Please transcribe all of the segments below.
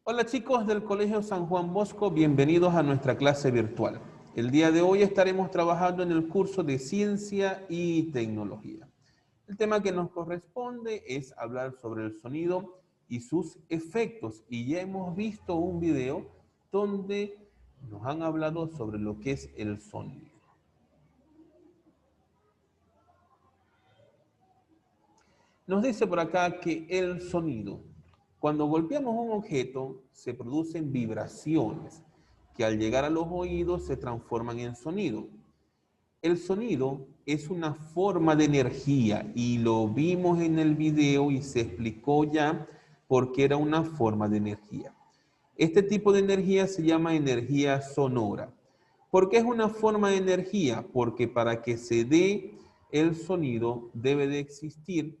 Hola chicos del Colegio San Juan Bosco, bienvenidos a nuestra clase virtual. El día de hoy estaremos trabajando en el curso de Ciencia y Tecnología. El tema que nos corresponde es hablar sobre el sonido y sus efectos. Y ya hemos visto un video donde nos han hablado sobre lo que es el sonido. Nos dice por acá que el sonido, cuando golpeamos un objeto, se producen vibraciones que al llegar a los oídos se transforman en sonido. El sonido es una forma de energía y lo vimos en el video y se explicó ya por qué era una forma de energía. Este tipo de energía se llama energía sonora. ¿Por qué es una forma de energía? Porque para que se dé el sonido debe de existir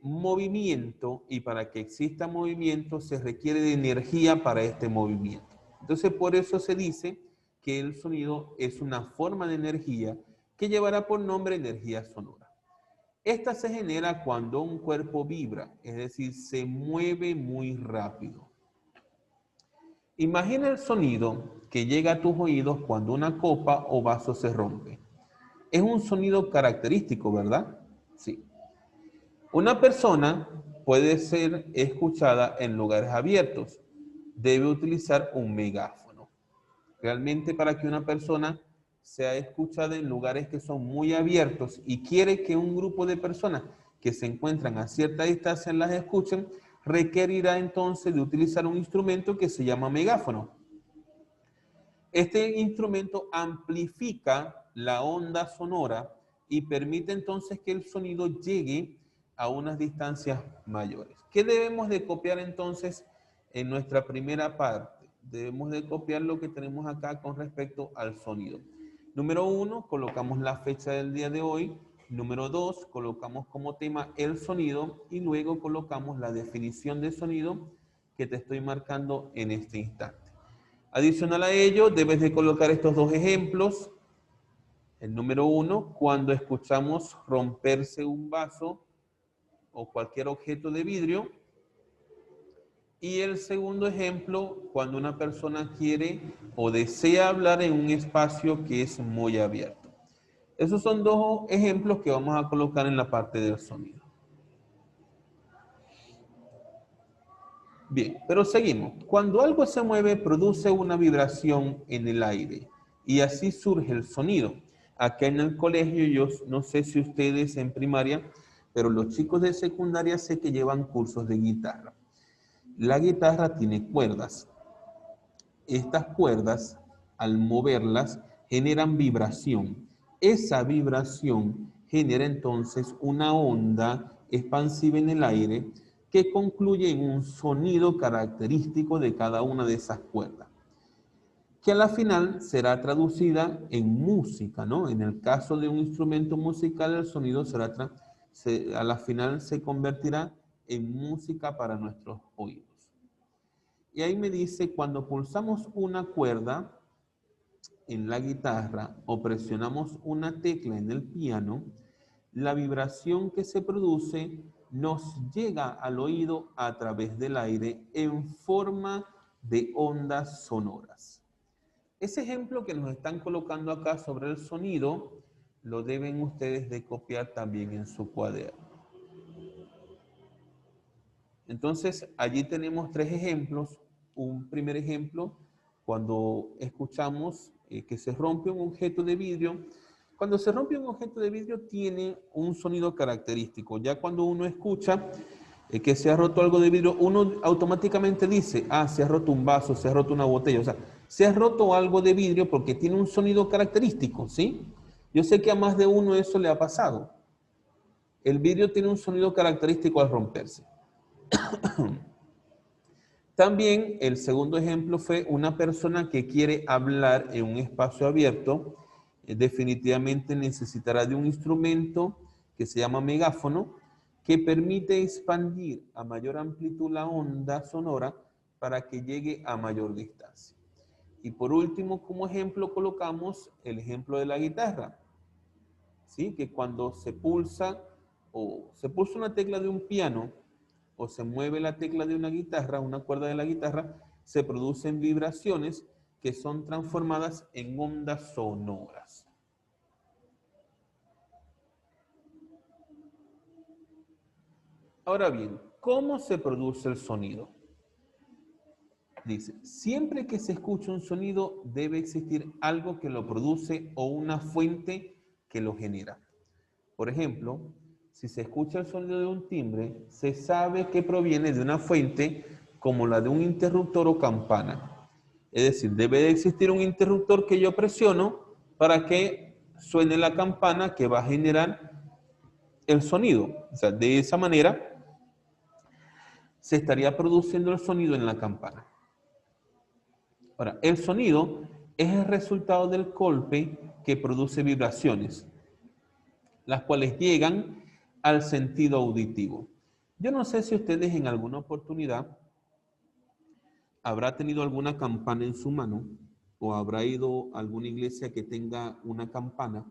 movimiento, y para que exista movimiento se requiere de energía para este movimiento. Entonces por eso se dice que el sonido es una forma de energía que llevará por nombre energía sonora. Esta se genera cuando un cuerpo vibra, es decir, se mueve muy rápido. Imagina el sonido que llega a tus oídos cuando una copa o vaso se rompe. Es un sonido característico, ¿verdad? Sí. Una persona puede ser escuchada en lugares abiertos. Debe utilizar un megáfono. Realmente para que una persona sea escuchada en lugares que son muy abiertos y quiere que un grupo de personas que se encuentran a cierta distancia las escuchen, requerirá entonces de utilizar un instrumento que se llama megáfono. Este instrumento amplifica la onda sonora y permite entonces que el sonido llegue a unas distancias mayores. ¿Qué debemos de copiar entonces en nuestra primera parte? Debemos de copiar lo que tenemos acá con respecto al sonido. Número 1, colocamos la fecha del día de hoy. Número 2, colocamos como tema el sonido y luego colocamos la definición de sonido que te estoy marcando en este instante. Adicional a ello, debes de colocar estos dos ejemplos. El número 1, cuando escuchamos romperse un vaso o cualquier objeto de vidrio. Y el segundo ejemplo, cuando una persona quiere o desea hablar en un espacio que es muy abierto. Esos son dos ejemplos que vamos a colocar en la parte del sonido. Bien, pero seguimos. Cuando algo se mueve, produce una vibración en el aire y así surge el sonido. Acá en el colegio, yo no sé si ustedes en primaria, pero los chicos de secundaria sé que llevan cursos de guitarra. La guitarra tiene cuerdas. Estas cuerdas, al moverlas, generan vibración. Esa vibración genera entonces una onda expansiva en el aire que concluye en un sonido característico de cada una de esas cuerdas, que a la final será traducida en música, ¿no? En el caso de un instrumento musical, el sonido a la final se convertirá en música para nuestros oídos. Y ahí me dice, cuando pulsamos una cuerda en la guitarra o presionamos una tecla en el piano, la vibración que se produce nos llega al oído a través del aire en forma de ondas sonoras. Ese ejemplo que nos están colocando acá sobre el sonido, lo deben ustedes de copiar también en su cuaderno. Entonces, allí tenemos tres ejemplos. Un primer ejemplo, cuando escuchamos que se rompe un objeto de vidrio. Cuando se rompe un objeto de vidrio tiene un sonido característico. Ya cuando uno escucha que se ha roto algo de vidrio, uno automáticamente dice, ah, se ha roto un vaso, se ha roto una botella. O sea, se ha roto algo de vidrio porque tiene un sonido característico, ¿sí? Yo sé que a más de uno eso le ha pasado. El vidrio tiene un sonido característico al romperse. También el segundo ejemplo fue una persona que quiere hablar en un espacio abierto, definitivamente necesitará de un instrumento que se llama megáfono, que permite expandir a mayor amplitud la onda sonora para que llegue a mayor distancia. Y por último, como ejemplo, colocamos el ejemplo de la guitarra, ¿sí? Que cuando se pulsa una tecla de un piano o se mueve la tecla de una guitarra, una cuerda de la guitarra, se producen vibraciones que son transformadas en ondas sonoras. Ahora bien, ¿cómo se produce el sonido? Dice, siempre que se escucha un sonido debe existir algo que lo produce o una fuente que lo genera. Por ejemplo, si se escucha el sonido de un timbre, se sabe que proviene de una fuente como la de un interruptor o campana. Es decir, debe de existir un interruptor que yo presiono para que suene la campana que va a generar el sonido. O sea, de esa manera se estaría produciendo el sonido en la campana. Ahora, el sonido es el resultado del golpe que produce vibraciones, las cuales llegan al sentido auditivo. Yo no sé si ustedes en alguna oportunidad habrá tenido alguna campana en su mano o habrá ido a alguna iglesia que tenga una campana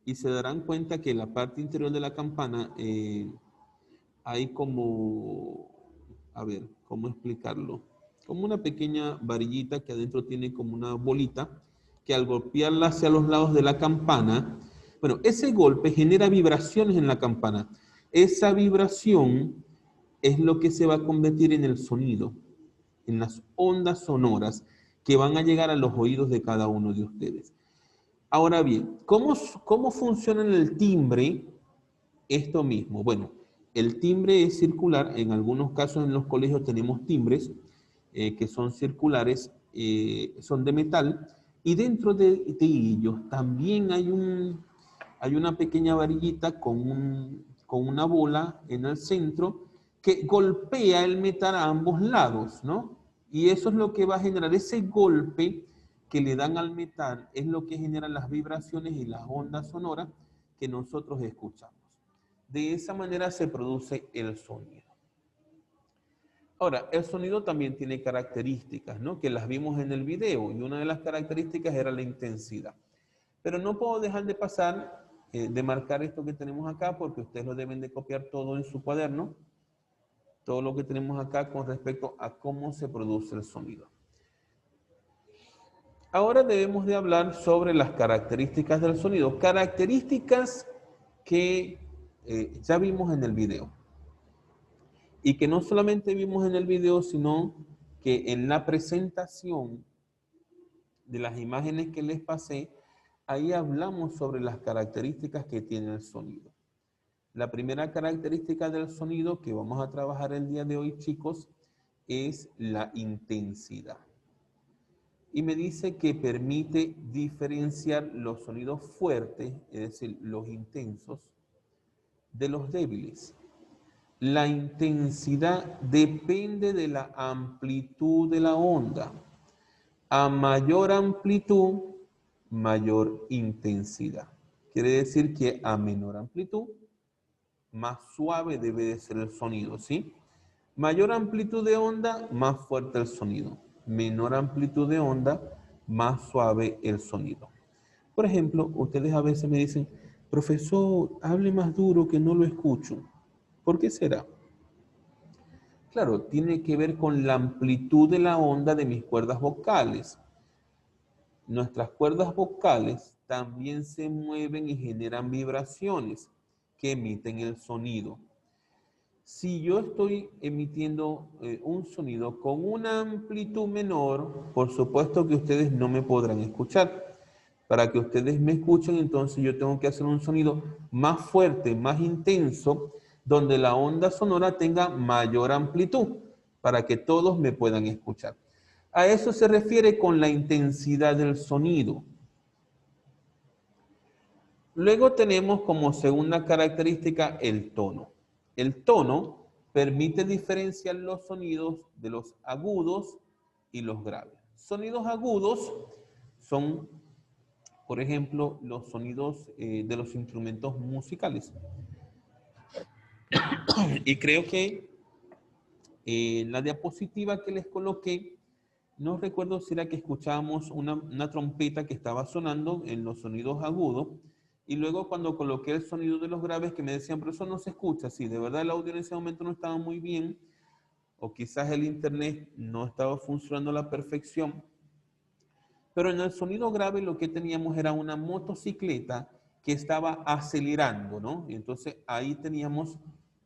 y se darán cuenta que en la parte interior de la campana hay como, a ver, ¿cómo explicarlo? Como una pequeña varillita que adentro tiene como una bolita que al golpearla hacia los lados de la campana, bueno, ese golpe genera vibraciones en la campana. Esa vibración es lo que se va a convertir en el sonido, en las ondas sonoras que van a llegar a los oídos de cada uno de ustedes. Ahora bien, ¿cómo funciona en el timbre esto mismo? Bueno, el timbre es circular. En algunos casos en los colegios tenemos timbres que son circulares, son de metal, y dentro de ellos también hay una pequeña varillita con una bola en el centro que golpea el metal a ambos lados, ¿no? Y eso es lo que va a generar ese golpe que le dan al metal, es lo que genera las vibraciones y las ondas sonoras que nosotros escuchamos. De esa manera se produce el sonido. Ahora, el sonido también tiene características, ¿no? Que las vimos en el video, y una de las características era la intensidad. Pero no puedo dejar de pasar, de marcar esto que tenemos acá, porque ustedes lo deben de copiar todo en su cuaderno, todo lo que tenemos acá con respecto a cómo se produce el sonido. Ahora debemos de hablar sobre las características del sonido, características que ya vimos en el video. Y que no solamente vimos en el video, sino que en la presentación de las imágenes que les pasé, ahí hablamos sobre las características que tiene el sonido. La primera característica del sonido que vamos a trabajar el día de hoy, chicos, es la intensidad. Y me dice que permite diferenciar los sonidos fuertes, es decir, los intensos, de los débiles. La intensidad depende de la amplitud de la onda. A mayor amplitud, mayor intensidad. Quiere decir que a menor amplitud, más suave debe de ser el sonido, ¿sí? Mayor amplitud de onda, más fuerte el sonido. Menor amplitud de onda, más suave el sonido. Por ejemplo, ustedes a veces me dicen, profesor, hable más duro que no lo escucho. ¿Por qué será? Claro, tiene que ver con la amplitud de la onda de mis cuerdas vocales. Nuestras cuerdas vocales también se mueven y generan vibraciones que emiten el sonido. Si yo estoy emitiendo un sonido con una amplitud menor, por supuesto que ustedes no me podrán escuchar. Para que ustedes me escuchen, entonces yo tengo que hacer un sonido más fuerte, más intenso, donde la onda sonora tenga mayor amplitud, para que todos me puedan escuchar. A eso se refiere con la intensidad del sonido. Luego tenemos como segunda característica el tono. El tono permite diferenciar los sonidos de los agudos y los graves. Sonidos agudos son, por ejemplo, los sonidos de los instrumentos musicales. Y creo que la diapositiva que les coloqué, no recuerdo si era que escuchábamos una trompeta que estaba sonando en los sonidos agudos, Y luego cuando coloqué el sonido de los graves que me decían, pero eso no se escucha. Sí, de verdad el audio en ese momento no estaba muy bien, o quizás el internet no estaba funcionando a la perfección. Pero en el sonido grave lo que teníamos era una motocicleta que estaba acelerando, ¿no? Y entonces ahí teníamos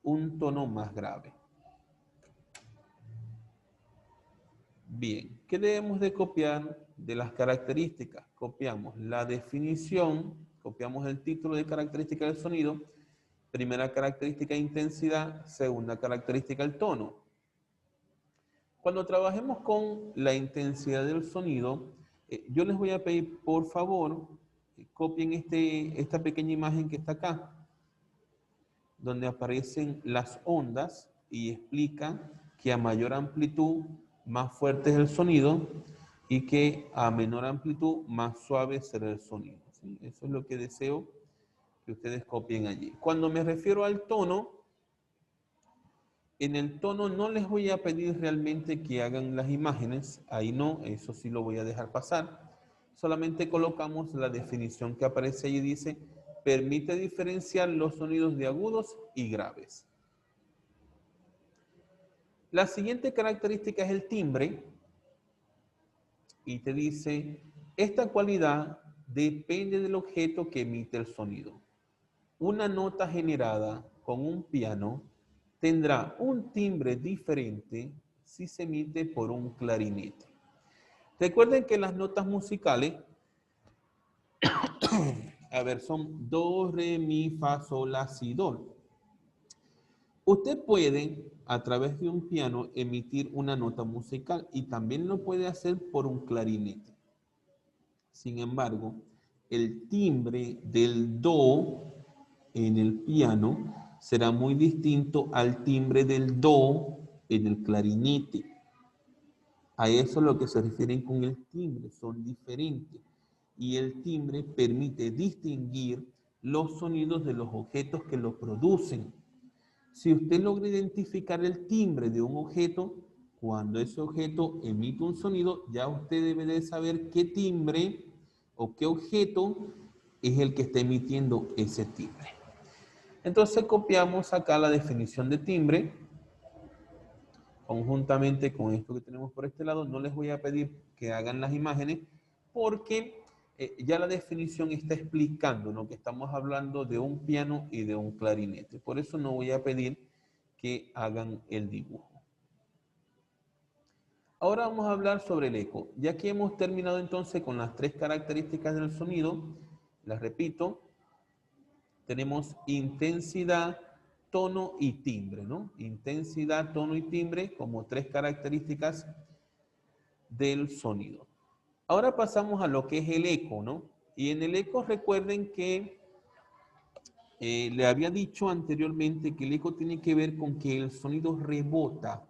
un tono más grave. Bien, ¿qué debemos de copiar de las características? Copiamos la definición, copiamos el título de característica del sonido, primera característica intensidad, segunda característica el tono. Cuando trabajemos con la intensidad del sonido, yo les voy a pedir, por favor, copien esta pequeña imagen que está acá, donde aparecen las ondas y explica que a mayor amplitud, más fuerte es el sonido y que a menor amplitud, más suave será el sonido. ¿Sí? Eso es lo que deseo que ustedes copien allí. Cuando me refiero al tono, en el tono no les voy a pedir realmente que hagan las imágenes, ahí no, eso sí lo voy a dejar pasar. Solamente colocamos la definición que aparece allí, dice, permite diferenciar los sonidos de agudos y graves. La siguiente característica es el timbre, y te dice, esta cualidad depende del objeto que emite el sonido. Una nota generada con un piano tendrá un timbre diferente si se emite por un clarinete. Recuerden que las notas musicales, a ver, son do, re, mi, fa, sol, la, si, do. Usted puede, a través de un piano, emitir una nota musical y también lo puede hacer por un clarinete. Sin embargo, el timbre del do en el piano será muy distinto al timbre del do en el clarinete. A eso es lo que se refieren con el timbre, son diferentes. Y el timbre permite distinguir los sonidos de los objetos que lo producen. Si usted logra identificar el timbre de un objeto, cuando ese objeto emite un sonido, ya usted debe de saber qué timbre o qué objeto es el que está emitiendo ese timbre. Entonces copiamos acá la definición de timbre, conjuntamente con esto que tenemos por este lado. No les voy a pedir que hagan las imágenes porque ya la definición está explicando, ¿no?, que estamos hablando de un piano y de un clarinete. Por eso no voy a pedir que hagan el dibujo. Ahora vamos a hablar sobre el eco. Ya que hemos terminado entonces con las tres características del sonido, las repito, tenemos intensidad, tono y timbre, ¿no? Intensidad, tono y timbre como tres características del sonido. Ahora pasamos a lo que es el eco, ¿no? Y en el eco recuerden que le había dicho anteriormente que el eco tiene que ver con que el sonido rebota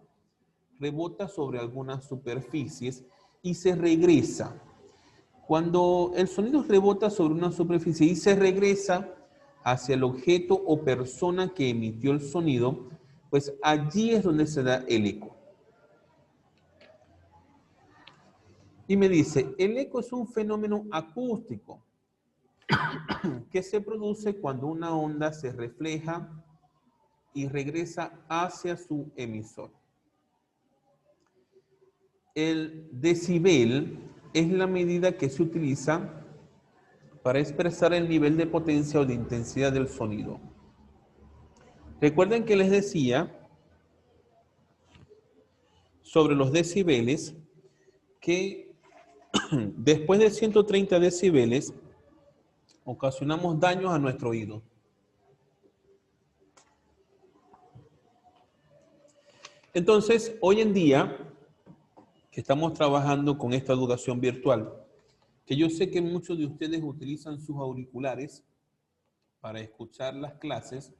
sobre algunas superficies y se regresa. Cuando el sonido rebota sobre una superficie y se regresa hacia el objeto o persona que emitió el sonido, pues allí es donde se da el eco. Y me dice, el eco es un fenómeno acústico que se produce cuando una onda se refleja y regresa hacia su emisor. El decibel es la medida que se utiliza para expresar el nivel de potencia o de intensidad del sonido. Recuerden que les decía sobre los decibeles que después de 130 decibeles ocasionamos daños a nuestro oído. Entonces, hoy en día, que estamos trabajando con esta educación virtual, que yo sé que muchos de ustedes utilizan sus auriculares para escuchar las clases,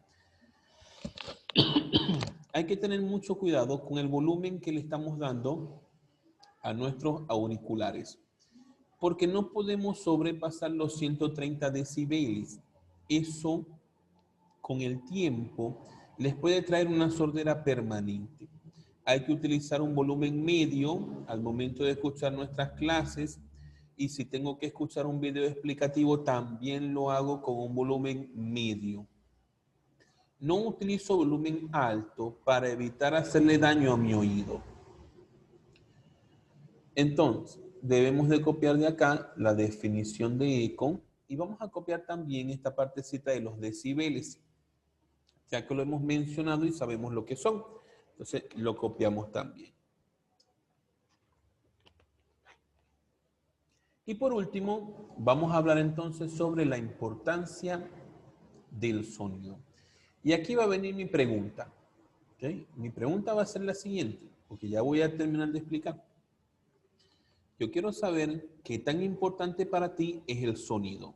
hay que tener mucho cuidado con el volumen que le estamos dando a nuestros auriculares, porque no podemos sobrepasar los 130 decibeles. Eso, con el tiempo, les puede traer una sordera permanente. Hay que utilizar un volumen medio al momento de escuchar nuestras clases, y si tengo que escuchar un video explicativo, también lo hago con un volumen medio. No utilizo volumen alto para evitar hacerle daño a mi oído. Entonces, debemos de copiar de acá la definición de eco y vamos a copiar también esta partecita de los decibeles, ya que lo hemos mencionado y sabemos lo que son. Entonces, lo copiamos también. Y por último, vamos a hablar entonces sobre la importancia del sonido. Y aquí va a venir mi pregunta. ¿Okay? Mi pregunta va a ser la siguiente, porque ya voy a terminar de explicar. Yo quiero saber qué tan importante para ti es el sonido.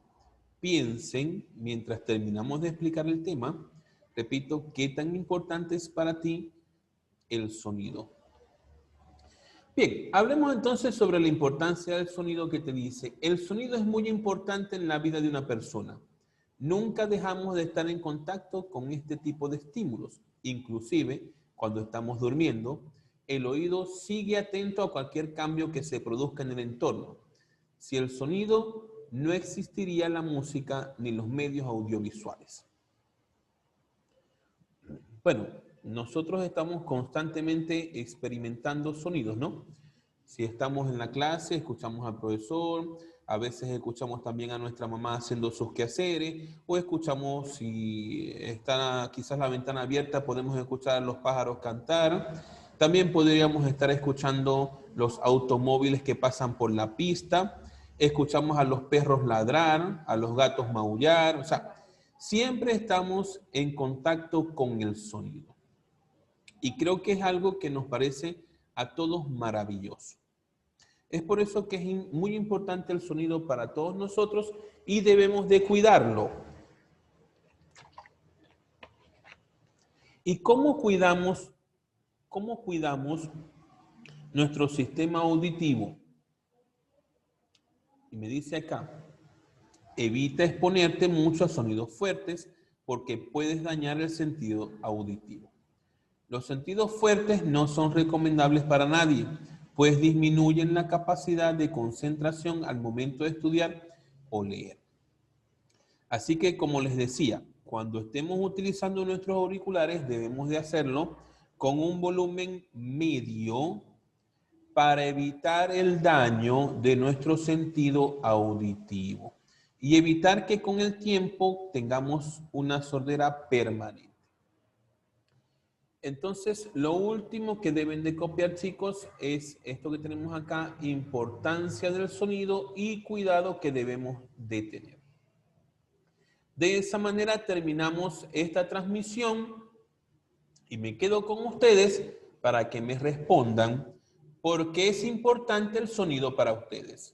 Piensen, mientras terminamos de explicar el tema, repito, qué tan importante es para ti el sonido. Bien, hablemos entonces sobre la importancia del sonido que te dice. El sonido es muy importante en la vida de una persona. Nunca dejamos de estar en contacto con este tipo de estímulos. Inclusive, cuando estamos durmiendo, el oído sigue atento a cualquier cambio que se produzca en el entorno. Si el sonido, no existiría la música ni los medios audiovisuales. Bueno, nosotros estamos constantemente experimentando sonidos, ¿no? Si estamos en la clase, escuchamos al profesor, a veces escuchamos también a nuestra mamá haciendo sus quehaceres, o escuchamos, si está quizás la ventana abierta, podemos escuchar a los pájaros cantar. También podríamos estar escuchando los automóviles que pasan por la pista, escuchamos a los perros ladrar, a los gatos maullar, o sea, siempre estamos en contacto con el sonido. Y creo que es algo que nos parece a todos maravilloso. Es por eso que es muy importante el sonido para todos nosotros y debemos de cuidarlo. ¿Y cómo cuidamos nuestro sistema auditivo? Y me dice acá, evita exponerte mucho a sonidos fuertes porque puedes dañar el sentido auditivo. Los sentidos fuertes no son recomendables para nadie, pues disminuyen la capacidad de concentración al momento de estudiar o leer. Así que, como les decía, cuando estemos utilizando nuestros auriculares, debemos de hacerlo con un volumen medio para evitar el daño de nuestro sentido auditivo y evitar que con el tiempo tengamos una sordera permanente. Entonces, lo último que deben de copiar, chicos, es esto que tenemos acá, importancia del sonido y cuidado que debemos de tener. De esa manera terminamos esta transmisión y me quedo con ustedes para que me respondan por qué es importante el sonido para ustedes.